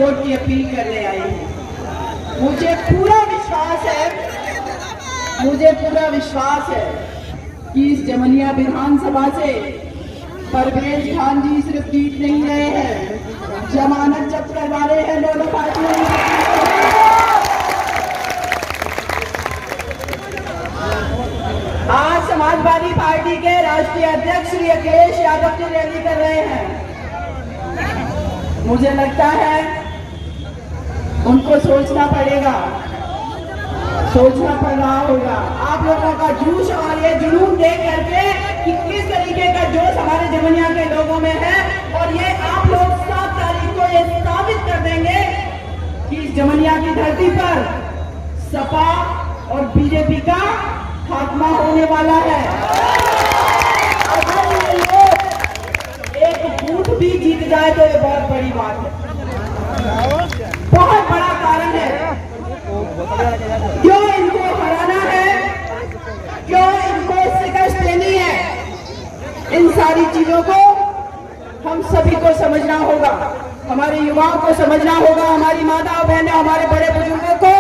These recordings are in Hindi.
वोट की अपील करने आई हूँ। मुझे पूरा विश्वास है कि इस जमनिया विधानसभा से परवेज खान जी सिर्फ जीत नहीं रहे हैं, जमानत जब्त करवा रहे हैं दोनों पार्टियों। आज समाजवादी पार्टी के राष्ट्रीय अध्यक्ष श्री अखिलेश यादव जी रैली कर रहे हैं। मुझे लगता है उनको सोचना पड़ रहा होगा। आप लोगों का जोश और ये जुनून देख करके कि किस तरीके का जोश हमारे जमनिया के लोगों में है, और ये आप लोग 7 तारीख को ये साबित कर देंगे कि इस जमनिया की धरती पर सपा और बीजेपी का खात्मा होने वाला है। अगर ये लोग एक बूथ भी जीत जाए तो ये बहुत बड़ी बात है, बहुत बड़ा कारण है। क्यों इनको हराना है, क्यों इनको शिकस्त देनी है, इन सारी चीजों को हम सभी को समझना होगा, हमारे युवाओं को समझना होगा, हमारी माता बहनें, हमारे बड़े बुजुर्गों को,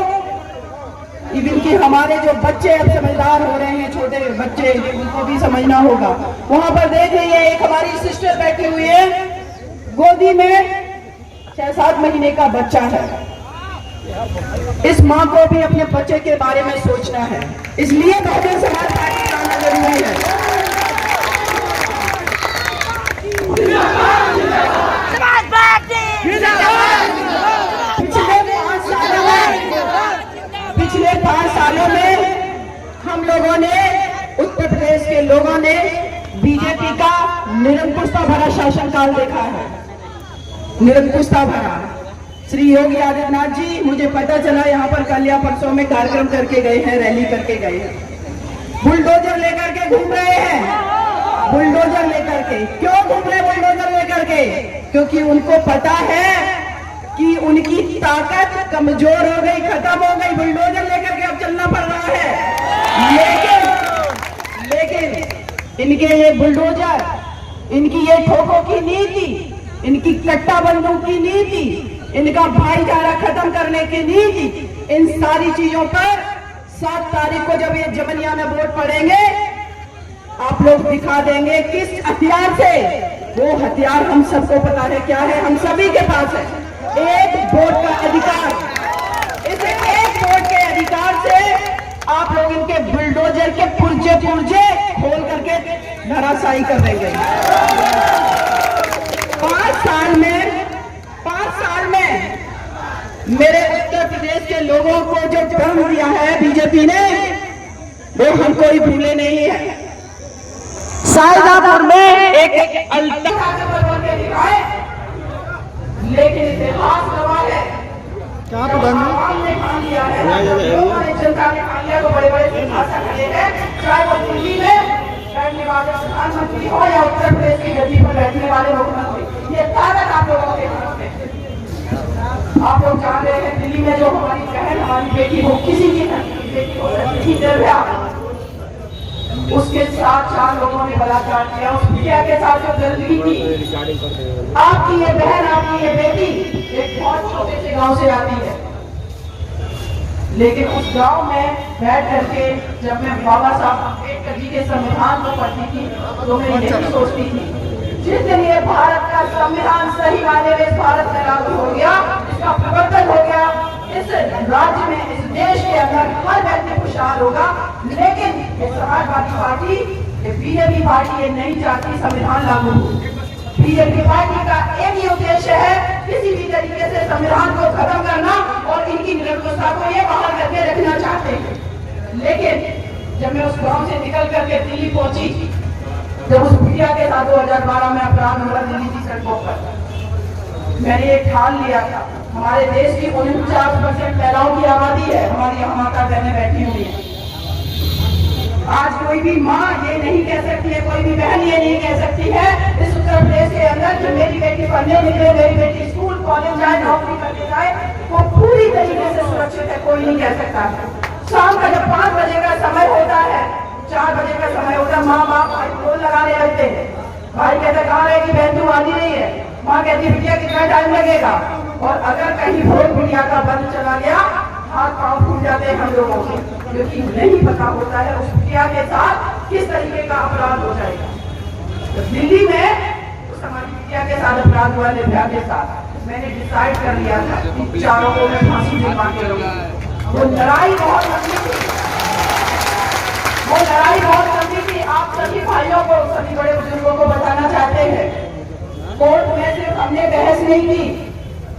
इवन कि हमारे जो बच्चे अब समझदार हो रहे हैं, छोटे बच्चे, उनको भी समझना होगा। वहां पर देख रही एक हमारी सिस्टर बैठी हुई है, गोदी में 6-7 महीने का बच्चा है। इस माँ को भी अपने बच्चे के बारे में सोचना है, इसलिए बहुजन समाज पार्टी आना जरूरी है। पिछले 5 सालों में हम लोगों ने, उत्तर प्रदेश के लोगों ने बीजेपी का निरंकुशता भरा शासनकाल देखा है, निरंकुशता भरा। श्री योगी आदित्यनाथ जी, मुझे पता चला यहाँ पर कल या परसों में कार्यक्रम करके गए हैं, रैली करके गए हैं, बुलडोजर लेकर के घूम रहे हैं, बुलडोजर लेकर के। क्यों घूम रहे बुलडोजर लेकर के? क्योंकि उनको पता है कि उनकी ताकत कमजोर हो गई, खत्म हो गई, बुलडोजर लेकर के अब चलना पड़ रहा है। लेकिन इनके ये बुलडोजर, इनकी ये ठोकों की नीति, इनकी कट्टा बंदूक की नीति, इनका भाईचारा खत्म करने की नीति, इन सारी चीजों पर 7 तारीख को जब ये जमनिया में वोट पड़ेंगे, आप लोग दिखा देंगे किस हथियार से। वो हथियार हम सबको पता है क्या है, हम सभी के पास है, एक वोट का अधिकार। इस एक वोट के अधिकार से आप लोग इनके बुलडोजर के पुर्जे खोल करके धराशायी कर देंगे। 5 साल में मेरे उत्तर प्रदेश के लोगों को जो दम दिया है बीजेपी ने, वो हम कोई भूले नहीं है। शाहजहांपुर में एक लेकिन इतिहास गवाह है, क्या तो जनता ने खा लिया, तो बड़े-बड़े सिंहासन मिले हैं, चाहे वो दिल्ली में बैठने वाले प्रधानमंत्री हो या उत्तर प्रदेश की गद्दी पर बैठने वाले मुख्यमंत्री, ये ताकत आप लोगों के हाथ में। आप लोग जान रहे हैं दिल्ली में जो हमारी बहन, हमारी बेटी हो, किसी की बेटी हो रही थी, उसके साथ 4 लोगों ने बलात्कार किया, उस बिटिया के साथ जो गंदगी की। आपकी ये बहन, आपकी ये बेटी एक बहुत छोटे से गांव से आती है, लेकिन उस गांव में बैठ करके जब मैं बाबा साहब अम्बेडकर जी के संविधान को पढ़ती थी, तो मैं यही सोचती थी, जिस दिन ये भारत का संविधान सही मायने में भारत में लागू हो गया, इसका प्रवर्तन हो गया, इस राज्य में, इस देश के अंदर हर व्यक्ति खुशहाल होगा। लेकिन ये समाजवादी पार्टी, ये बीजेपी पार्टी ये नहीं चाहती संविधान लागू हो। बीजेपी पार्टी का एक ही उद्देश्य है, किसी भी तरीके से संविधान को खत्म करना और इनकी निरंकुशता को ये बाहर करके रखना चाहते हैं। लेकिन जब मैं उस गांव से निकल करके दिल्ली पहुंची, जब उस बिटिया के साथ 2012 में अपराध हुआ दिल्ली की सड़कों पर, मैंने एक ठान लिया था, हमारे देश की 49% महिलाओं की आबादी है, हमारी यहाँ माता बहनें बैठी हुई है। आज कोई भी माँ ये नहीं कह सकती है, कोई भी बहन ये नहीं कह सकती है इस उत्तर प्रदेश के अंदर कि मेरी बेटी पढ़ने निकले, मेरी बेटी स्कूल कॉलेज जाए, नौकरी करने जाए, वो पूरी तरीके से सुरक्षित है, कोई नहीं कह सकता। शाम का जब 5 बजे का समय होता है, 4 बजे का समय होता है, माँ बाप भाई फोन लगाने लगते हैं, भाई कहता कहाँ रहेगी बहन, तू आनी नहीं है, माँ कहती बिटिया कितना टाइम लगेगा, और अगर कहीं वोट मीडिया का बंद चला गया, हाथ पांव फूट जाते हैं हम लोगों के, क्योंकि नहीं पता होता है उस मीडिया के साथ किस तरीके का अपराध हो जाएगा। तो दिल्ली में उस हमारी मीडिया के साथ अपराध हुआ, निर्भया के साथ, मैंने डिसाइड कर लिया था कि चारों को मैं फांसी दिलवा के रहूंगा। वो लड़ाई बहुत लंबी थी, वो लड़ाई बहुत लंबी थी। आप सभी भाइयों को, सभी बड़े बुजुर्गों को बताना चाहते हैं, कोर्ट में सिर्फ हमने बहस नहीं की,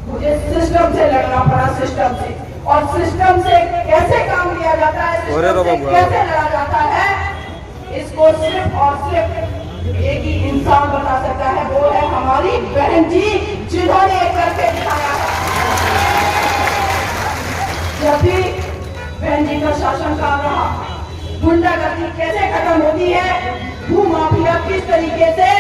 मुझे सिस्टम से लड़ना पड़ा, सिस्टम से। और सिस्टम से कैसे काम लिया जाता है, सिस्टम से कैसे लड़ा जाता है, इसको सिर्फ और सिर्फ एक ही इंसान बता सकता है, वो है हमारी बहन जी, जिन्होंने करके दिखाया है। जब भी बहन जी का शासनकाल रहा, गुंडागर्दी कैसे खत्म होती है, भू माफिया किस तरीके से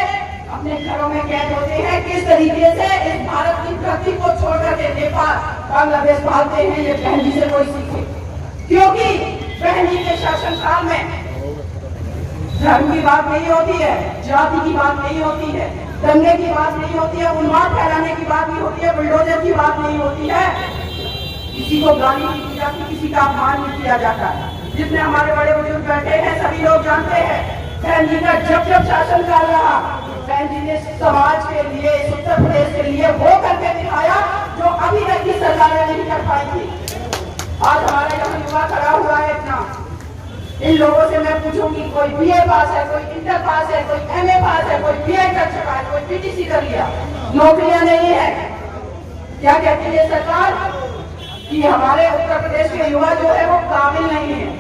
अपने घरों में कैद होते हैं, किस तरीके से इस भारत की धरती को छोड़कर के नेपाल, बांग्लादेश भागते हैं, ये बहन जी से कोई सीखे। क्योंकि बहन जी के शासनकाल में धर्म की बात नहीं होती है, जाति की बात नहीं होती है, दंगे की बात नहीं होती है, उन्माद फैलाने की बात नहीं होती है, बुलडोजर की बात नहीं होती है, किसी को गाली नहीं दी जाती, किसी का अपमान नहीं किया जाता। जितने हमारे बड़े बुजुर्ग बैठे हैं सभी लोग जानते हैं, बहन जी का जब जब शासनकाल रहा, बहन जी ने समाज के लिए, उत्तर प्रदेश के लिए वो करके दिखाया जो अभी तक की सरकारें नहीं कर पाई थी। आज हमारा यहाँ युवा खड़ा हुआ है इतना, इन लोगों से मैं पूछूंगी, कोई बीए पास है, कोई इंटर पास है, कोई एमए पास है, कोई बीएड कर चुका है, कोई पीटीसी कर लिया, नौकरियां नहीं है। क्या कहती है सरकार कि हमारे उत्तर प्रदेश के युवा जो है वो काबिल नहीं है।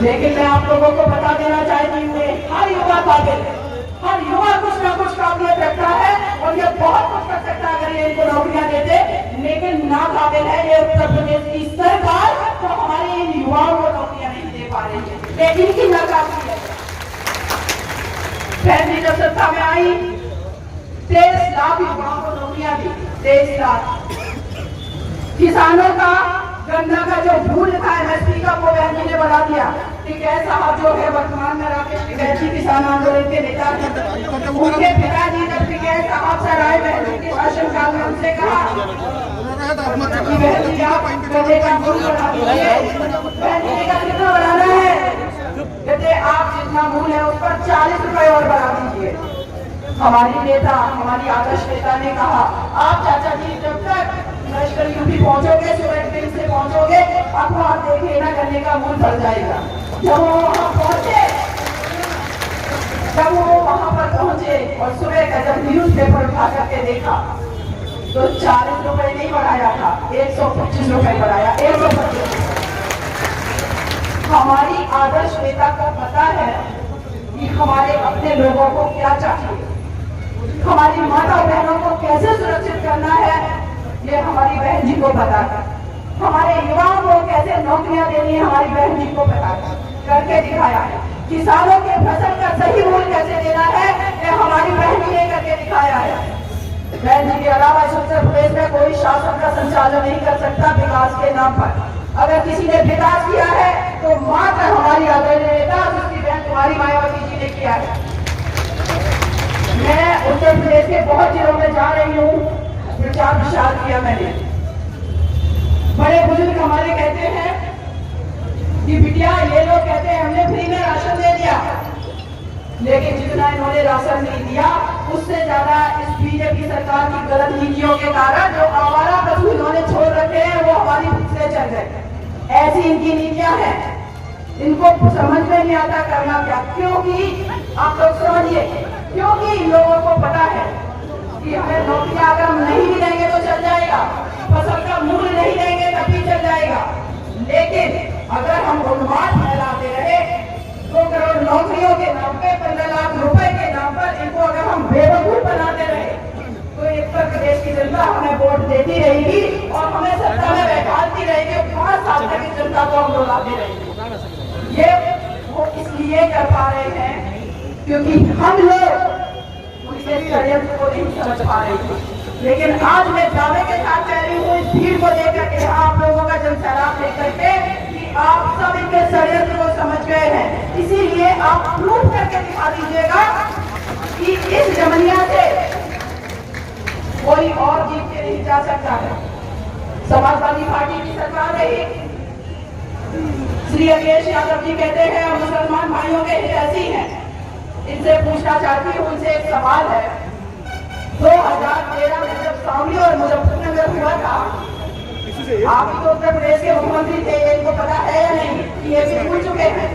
लेकिन मैं आप लोगों को बता देना चाहती हूँ, हर युवा काबिल है, हर युवा कुछ ना कुछ काबिलियत रखता है और ये बहुत कुछ कर सकता है अगर ये इनको नौकरियां देते, लेकिन ना काबिल है ये उत्तर प्रदेश की सरकार, तो हमारे इन युवाओं को नौकरियां नहीं दे पा रही है, लेकिन की नाकाबिलियत है। बहन जी जब सत्ता में आई, 23 लाख युवाओं को नौकरियां दी, 23 लाख। किसानों का गन्ना का जो भूल था एमएसपी का, वो बहन जी ने बढ़ा दिया। टिकैत साहब जो है वर्तमान में राकेश टिकैत जी किसान आंदोलन के नेता थे, उनके पिताजी जब टिकैत साहब से राय बहन जी के शासनकाल में उनसे कहा कि बहन जी आप गन्ने का मूल बढ़ा दीजिए। बहन जी का कितना बढ़ाना है, कहते आप जितना मूल है उस पर 40 रुपए और बढ़ा दीजिए। हमारी नेता, हमारी आदर्श नेता ने कहा, आप चाचा जी जब तक लश्कर यूपी पहुंचोगे, सुरेंद्र से पहुंचोगे, अखबार देखिए ना गन्ने का मूल बढ़ जाएगा। जब वो वहां पहुंचे, जब वो वहां पर पहुंचे और सुबह का जब न्यूज पेपर उठा करके देखा तो 40 रुपए नहीं बढ़ाया था, 125 रुपए बढ़ाया, 125। हमारी आदर्श नेता को पता है कि हमारे अपने लोगों को क्या चाहिए, हमारी माता बहनों को कैसे सुरक्षित करना है, ये हमारी बहन जी को पता है। हमारे युवाओं को कैसे नौकरियां देनी है, हमारी बहन जी को पता है, करके दिखाया है। किसानों के फसल का सही मूल्य कैसे देना है, ये हमारी बहन जी ने करके दिखाया है। बहन जी के अलावा इस उत्तर प्रदेश में कोई शासन का संचालन नहीं कर सकता विकास के नाम पर। अगर किसी ने विकास किया है तो मात्र हमारी आदरणीय नेता, जिसकी बहन कुमारी मायावती जी ने किया है। मैं उत्तर प्रदेश के बहुत जिलों में जा रही हूँ, प्रचार प्रसार किया मैंने। बड़े बुजुर्ग हमारे कहते हैं कि बिटिया, ये लोग कहते हैं हमने फ्री में राशन दे दिया, लेकिन जितना इन्होंने राशन नहीं दिया उससे ज्यादा इस बीजेपी सरकार की गलत नीतियों के कारण जो आवारा पशु इन्होंने छोड़ रखे हैं वो हमारी पिछले चल गए। ऐसी इनकी नीतियां हैं, इनको समझ में नहीं आता करना क्या। क्योंकि आप लोग समझिए, क्योंकि इन लोगों को पता है कि हमें नौकरियां अगर हम नहीं भी देंगे तो चल जाएगा, फसल का मूल्य नहीं देंगे तभी चल जाएगा, लेकिन अगर हम उन्माद फैलाते रहे 2 करोड़ नौकरियों के नाम पे, 15 लाख रुपए के नाम पर इनको अगर हम बेवकूफ बनाते रहे, तो उत्तर प्रदेश की जनता हमें वोट देती रहेगी और हमें सत्ता में बैठाती रहेगी और 5 साल तक इस जनता को हम डोलाते रहेंगे। ये वो इसलिए कर पा रहे हैं क्योंकि हम लोग षड्यंत्र को नहीं समझ पा रही थी। लेकिन आज मैं दावे के साथ कह रही हूँ, इस भीड़ को देख करके, आप लोगों का जनसैलाब देख करके, कि आप सब इनके षड्यंत्र को समझ गए हैं। इसीलिए आप प्रूफ करके दिखा दीजिएगा कि इस जमनिया से कोई और जीत के नहीं जा सकता। समाजवादी पार्टी की सरकार रही। श्री अखिलेश यादव जी कहते हैं हम मुसलमान भाइयों के हितैषी हैं। इनसे पूछना चाहती हूँ, उनसे एक सवाल है, 2013 में जब शामली और मुजफ्फरनगर हुआ था, आप ही तो उत्तर प्रदेश के मुख्यमंत्री थे, इनको पता है या नहीं कि ये भी भूल चुके हैं?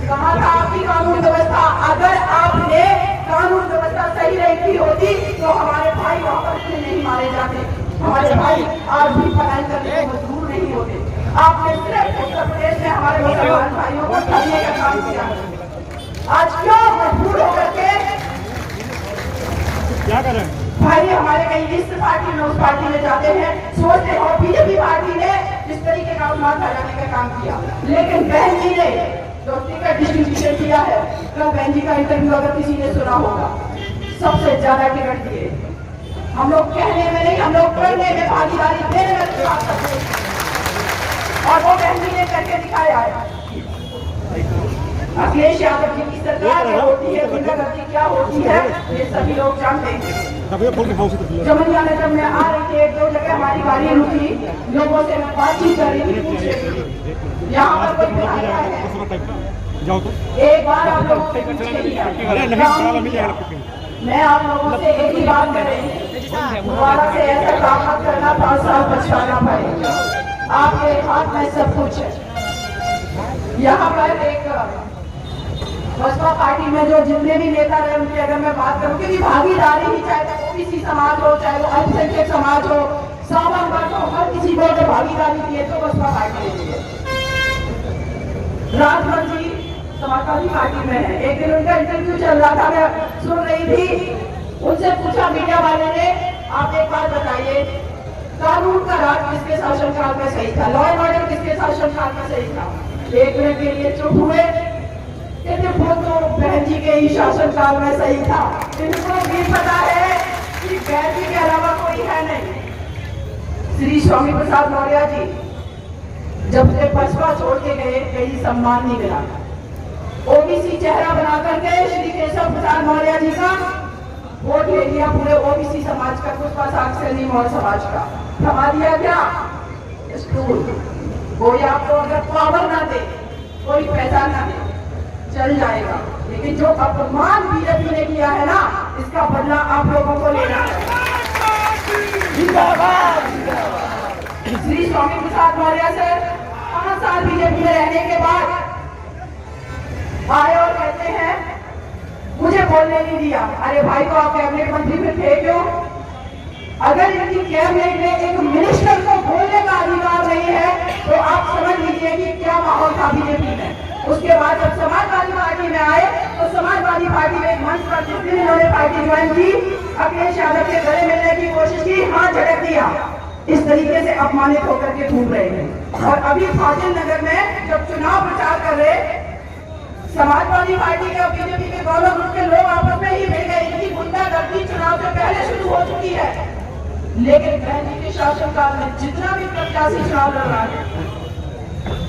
कहाँ था आपकी कानून व्यवस्था? अगर आपने कानून व्यवस्था सही रखी होती तो हमारे भाई वहां पर इतने नहीं मारे जाते, हमारे भाई आज भी पढ़ाई करने को मजबूर नहीं होते। आपने सिर्फ उत्तर प्रदेश में हमारे मुसलमान भाइयों को ठगने का काम किया। आज क्यों मजबूर होकर के क्या करें भाई हमारे कहीं इस पार्टी में उस पार्टी में जाते हैं, सोचते हो बीजेपी पार्टी ने जिस तरीके का उन्माद फैलाने का काम किया, लेकिन बहन जी ने दोस्ती का डिस्ट्रीब्यूशन किया है। कल बहन जी का इंटरव्यू अगर किसी ने सुना होगा, सबसे ज्यादा टिकट दिए। हम लोग कहने में नहीं, हम लोग करने में भागीदारी देने में विश्वास करते हैं, और वो बहन जी ने करके दिखाया है। अखिलेश यादव जी की सरकार क्या होती है, गुंडागर्दी क्या होती है, ये सभी लोग जानते हैं। जमनिया में जब मैं आ रही थी, एक दो जगह हमारी गाड़ी रुकी, लोगों से मैं बातचीत कर रही थी, पूछ रही थी यहाँ पर कोई बिहारी आए हैं? एक बार आप लोगों से पूछ के लिया, मैं आप लोगों से एक ही बात कर रही हूँ, दोबारा से ऐसा काम मत करना, 5 साल पछताना पड़ेगा। आपके हाथ में सब कुछ है। यहाँ पर एक बसपा पार्टी में जो जितने भी नेता रहे उनकी अगर मैं बात करूं, क्योंकि भागीदारी ही, चाहे वो ओबीसी समाज हो, चाहे वो अल्पसंख्यक समाज हो, सावन वर्ग हो, हर किसी को अगर भागीदारी दी है तो बसपा पार्टी ने दी है। राजभर जी समाजवादी पार्टी में है। एक दिन उनका इंटरव्यू चल रहा था, मैं सुन रही थी, उनसे पूछा मीडिया वाले ने, आप एक बात बताइए, कानून का राज किसके शासनकाल में सही था, लॉ एंड ऑर्डर किसके शासनकाल में सही था? 1 मिनट के लिए चुप हुए, कहते वो तो बहन जी के ही शासनकाल में सही था। इनको भी पता है कि बहन जी के अलावा कोई है नहीं। श्री स्वामी प्रसाद मौर्य जी जब से बसपा छोड़ के गए, कहीं सम्मान नहीं मिला। ओबीसी चेहरा बना करके श्री केशव प्रसाद मौर्य जी का वोट ले लिया, पूरे ओबीसी समाज का, पुष्पा साक्षी मौर्य समाज का थमा दिया। क्या स्टूल कोई आपको अगर पावर ना दे, कोई पैसा ना दे, चल जाएगा, लेकिन जो अपमान बीजेपी ने किया है ना, इसका बदला आप लोगों को लेना है। श्री स्वामी प्रसाद मौर्य से 5 साल बीजेपी में रहने के बाद आए और कहते हैं मुझे बोलने नहीं दिया। अरे भाई, तो आप कैबिनेट मंत्री में थे क्यों? अगर इनकी कैबिनेट में एक मिनिस्टर को बोलने का अधिकार नहीं है तो आप समझ लीजिए कि क्या माहौल था बीजेपी में। उसके बाद जब समाजवादी पार्टी में आए तो समाजवादी पार्टी में एक मंच पर जिस दिन इन्होंने पार्टी ज्वाइन की, अखिलेश यादव के गले मिलने की कोशिश की, हाथ झटक दिया। इस तरीके से अपमानित होकर के घूम रहे हैं। और अभी फाजिल नगर में जब चुनाव प्रचार कर रहे, समाजवादी पार्टी के और बीजेपी के दोनों ग्रुप के लोग आपस में ही मिल गए। इनकी गुंडागर्दी चुनाव से पहले शुरू हो चुकी है, लेकिन बहन जी के शासनकाल में जितना भी प्रत्याशी चुनाव लड़ रहा है,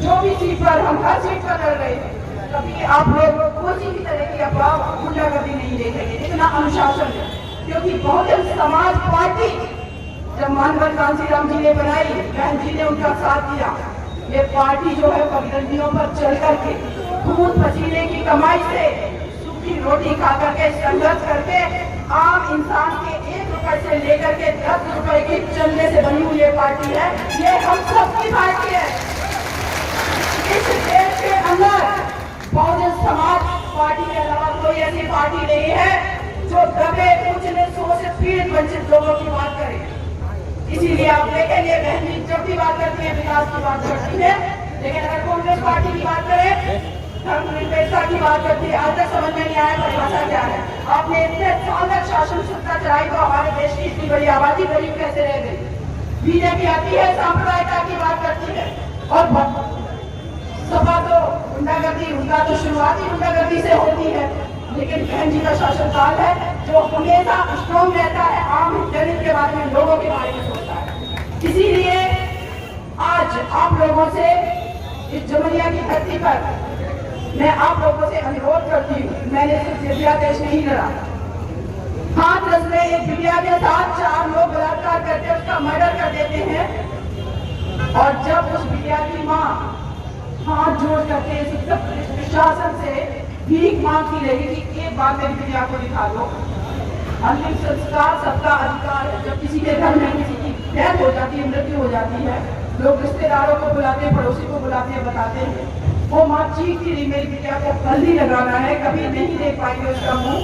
जो भी सीट पर, हम हर सीट पर लड़ रहे थे, कभी आप लोग किसी भी तरह की अफवाह गुंडागर्दी नहीं देखेंगे। इतना अनुशासन है, क्योंकि बहुजन समाज पार्टी जब मानवर कांसीराम जी ने बनाई, बहन जी ने उनका साथ दिया। ये पार्टी जो है पगडंडियों पर चल करके, खून पसीने की कमाई से, सूखी रोटी खा करके, संघर्ष करके, आम इंसान के 1 रुपए से लेकर के 10 रुपए के चंदे से बनी हुई ये पार्टी है। ये हम सबकी पार्टी है। इस देश के अंदर बहुजन समाज पार्टी के अलावा कोई ऐसी पार्टी नहीं है जो दबे कुचले, शोषित, पीड़ित, वंचित लोगों की बात करे। इसीलिए आप देखेंगे बहन जी जब भी बात करती है विकास की बात करती है, लेकिन अगर कांग्रेस पार्टी की बात करे, धर्मनिरपेक्षता की बात करती है। आज तक समझ में नहीं आया परिभाषा क्या है। आपने इतने साल तक शासन सत्ता चलाई तो हमारे देश की इतनी बड़ी आबादी गरीब कैसे रह गई? बीजेपी आती है, सांप्रदायिकता की बात करती है, और सपा तो गुंडागर्दी, उनका तो शुरुआती गुंडागर्दी से होती है। लेकिन बहन जी का शासनकाल है जो हमेशा स्ट्रॉन्ग रहता है, आम जनता के बारे में, लोगों के बारे में सोचता है। इसीलिए आज आप लोगों से इस जमुनिया की धरती पर मैं आप लोगों से अनुरोध करती हूँ, मैंने सिर्फ दिव्या देश नहीं लड़ा, हाथरस में एक दिव्या के साथ 4 लोग बलात्कार करके उसका मर्डर कर देते हैं। और जब उस बिटिया की माँ हाथ जोड़ करके प्रशासन से भीख मांगती रही कि एक बार मेरी बिटिया को दिखा दो। अंतिम संस्कार सबका अधिकार है। जब किसी के घर में किसी की डेथ हो जाती है, मृत्यु हो जाती है, लोग रिश्तेदारों को बुलाते हैं, पड़ोसी को बुलाते हैं, बताते हैं। वो माँ चीखती रही मेरी बिटिया को हल्दी लगाना है, कभी नहीं देख पाएंगे उसका मुंह,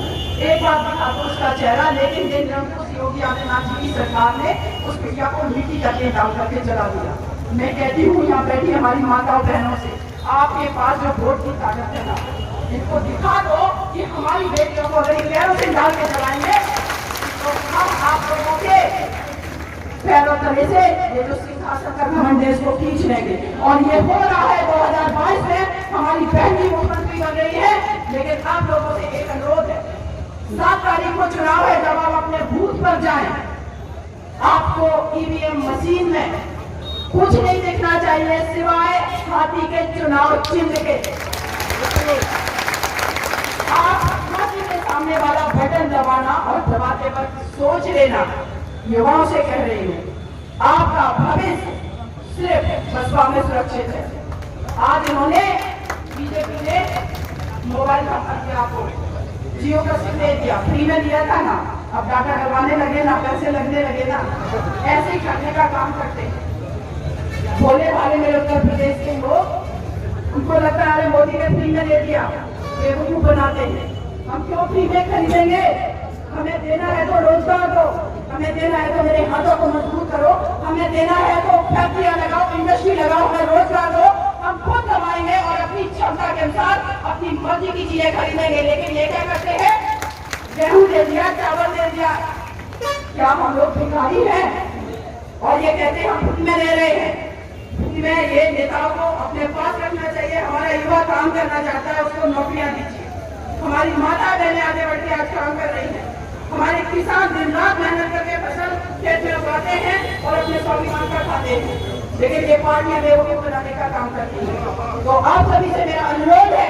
एक बार दिखा दो उसका चेहरा। लेकिन जिन दिनों योगी आदित्यनाथ जी की सरकार ने उस बिटिया को मिट्टी का तेल डाल करके जला दिया। मैं कहती हूँ यहाँ बैठी हमारी माताओं बहनों से, आपके पास जो वोट की ताकत है ना, इनको दिखा दो कि हमारी बेटियों को अगर पैरों से डाल के चलाएंगे तो हम आप लोगों के पैरों तले से ये जो सिंहासन का घमंड है इसको खींच लेंगे। और ये हो रहा है 2022 में, हमारी बहन जी मुख्यमंत्री बन रही है। लेकिन आप लोगों से एक अनुरोध है, 7 तारीख को चुनाव है, जब आप अपने बूथ पर जाएं, आपको ईवीएम मशीन में कुछ नहीं दिखना चाहिए सिवाय हाथी के चुनाव चिन्ह के। आप हाथी के सामने वाला बटन दबाना और दबाते वक्त सोच लेना, युवाओं से कह रही हूँ, आपका भविष्य सिर्फ बसपा में सुरक्षित है। आज इन्होंने बीजेपी ने मोबाइल का खर्चा आपको जियो का सिम दे दिया, फ्री में दिया था ना, अब डाटा डलवाने लगे ना, पैसे लगने लगे ना, ऐसे ही करने का काम करते हैं। भोले भाले मेरे उत्तर प्रदेश के लोग, उनको लगता है मोदी ने फ्री में दे दिया, बेवकूफ बनाते हैं। हम क्यों फ्री में खरीदेंगे? हमें देना है तो रोजगार दो, हमें देना है तो मेरे हाथों को मजबूत करो, हमें देना है तो फैक्ट्रियां लगाओ, इंडस्ट्री लगाओ, हमें रोजगार दो। हम खुद कमाएंगे और अपनी क्षमता के अनुसार अपनी मर्जी की चीजें खरीदेंगे। लेकिन ये क्या करते हैं, गेहूं दे दिया, चावल दे दिया, क्या हम लोग भिखारी हैं? और ये कहते हैं हम में रह रहे हैं। में ये नेताओं को अपने पास रखना चाहिए। हमारा युवा काम करना चाहता है, उसको नौकरियां दीजिए। हमारी माता बहनें आगे बढ़ के आज काम कर रही हैं, हमारे किसान दिन रात मेहनत करके फसल खेत में उगाते हैं और अपने स्वाभिमान का खाते हैं। लेकिन ये पार्टियां बेवकूफ बनाने का काम करती है। तो आप सभी से मेरा अनुरोध है,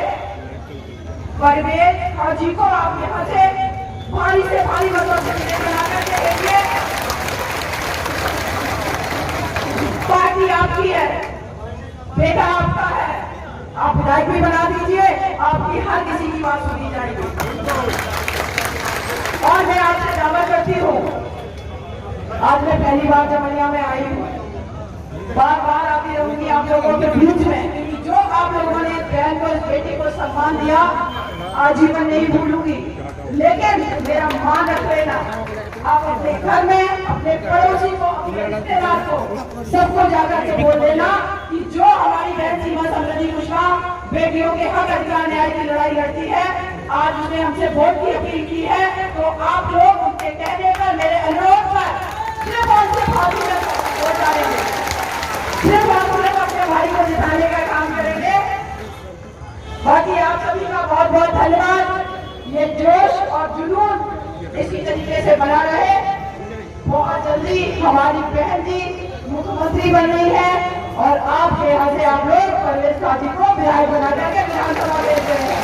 परवेज हाजी को आप यहाँ से भारी मतों से बना करके भेजिए। पार्टी आपकी है, बेटा आपका है, आप विधायक भी बना दीजिए, आपकी हर किसी की बात सुनी जाएगी। और मैं आपसे दावा करती हूँ, आज मैं पहली बार जमलिया में आई हूँ, बार बार आती रहूंगी आप लोगों के बीच में, क्योंकि जो आप लोगों ने बहन को, इस बेटी को सम्मान दिया, आजीवन नहीं भूलूंगी। लेकिन मेरा मान रख लेना, आप अपने घर में अपने पड़ोसी को, अपने रिश्तेदार को, सबको जाकर के बोल देना कि जो हमारी बहन सीमा समृद्धि कुशवाहा बेटियों के हक अधिकार न्याय की लड़ाई लड़ती है, आज उसने हमसे वोट की अपील की है। तो आप लोग उनके कहने पर, मेरे अनुरोध पर सिर्फ और सिर्फ फांसी में वोट डालेंगे, सिर्फ और सिर्फ अपने भाई को जिताने का काम करेंगे। बाकी आप सभी का बहुत बहुत धन्यवाद। ये जोश और जुनून इसी तरीके से बना रहे। बहुत जल्दी हमारी बहन जी मुख्यमंत्री बन रही है और आपके यहाँ से आप लोग परवेज काजी को विधायक बना करके विधानसभा भेज रहे हैं।